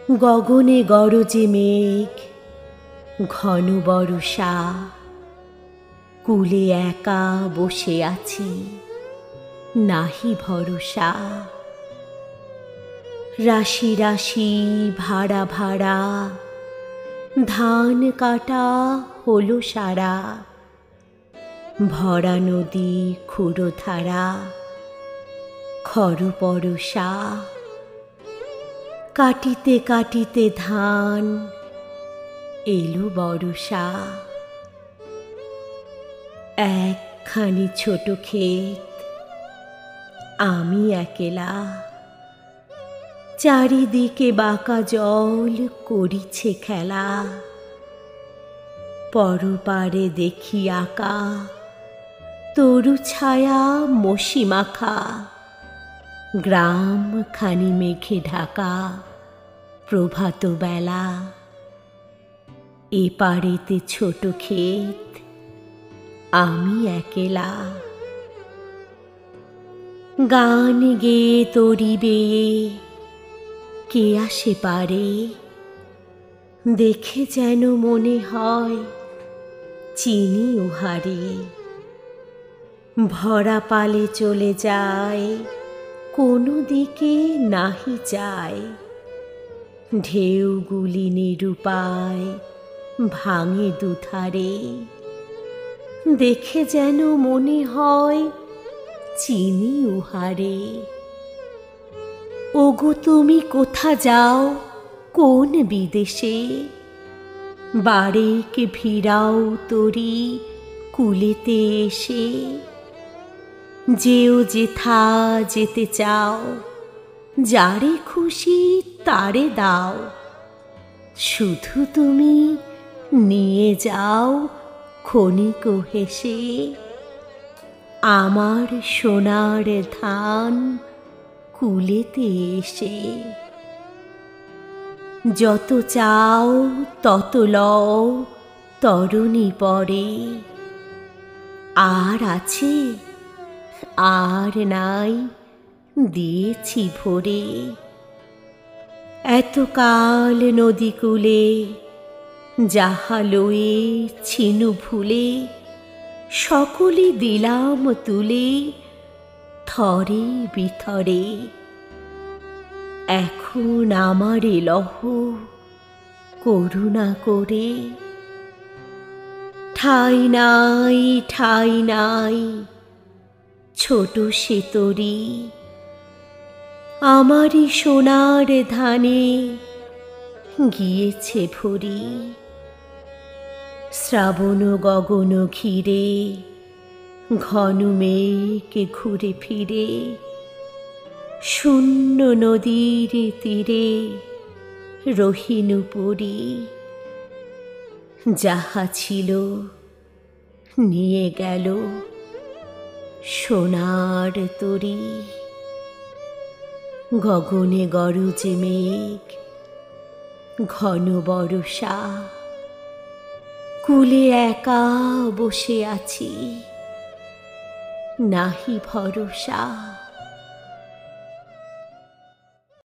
গগনে গরজে মেঘ, ঘন বর্ষা, কূলে একা বসে আছি, নাহি ভরসা। রাশি রাশি ভাড়া ভাড়া, ধান কাটা হলো সারা, ভরা নদী ক্ষুরধারা, খর পরশা। কাটিতে কাটিতে ধান, এলো বর্ষা। একখানি ছোট ক্ষেত, আমি একেলা, চারিদিকে বাঁকা জল করিছে খেলা। পরপারে দেখি আঁকা, তরু ছায়া মসি মাখা, গ্রাম খানি মেঘে ঢাকা, প্রভাত বেলা। এপারেতে ছোট ক্ষেত, আমি একেলা। গান গেয়ে তরি বেয়ে, কে আসে পারে, দেখে যেন মনে হয় চিনি উহারে। ভরা পালে চলে যায়, কোনো দিকে নাহি যায়, ঢেউগুলি নিরুপায় ভাঙে দুধারে। দেখে যেন মনে হয় চিনি উহারে। ওগো তুমি কোথা যাও, কোন বিদেশে, বারেক ভিড়াও তরি কূলেতে এসে। যেও যেথা যেতে চাও, যারে খুশি তারে দাও, শুধু তুমি নিয়ে যাও ক্ষণিক হেসে। আমার সোনার ধান কূলেতে এসে। যত চাও তত লও তরণী পরে, আর আছে আর নাই দিয়েছি ভরে। এতকাল নদীকূলে যাহা লয়ে ছিনু ভুলে, সকলই দিলাম তুলে থরে বিথরে। এখন আমারে লহ করুণা করে। ঠাঁই নাই ঠাঁই নাই ছোট সে তরি, আমারই সোনার ধানে গিয়েছে ভরি। শ্রাবণ গগন ঘিরে, ঘন মেঘ ঘুরে ফিরে, শূন্য নদীর তীরে রহিনু পরি। যাহা ছিল নিয়ে গেল সোনার তরি। গগনে গরজে মেঘ, ঘন বর্ষা, কূলে একা বসে আছি, নাহি ভরসা।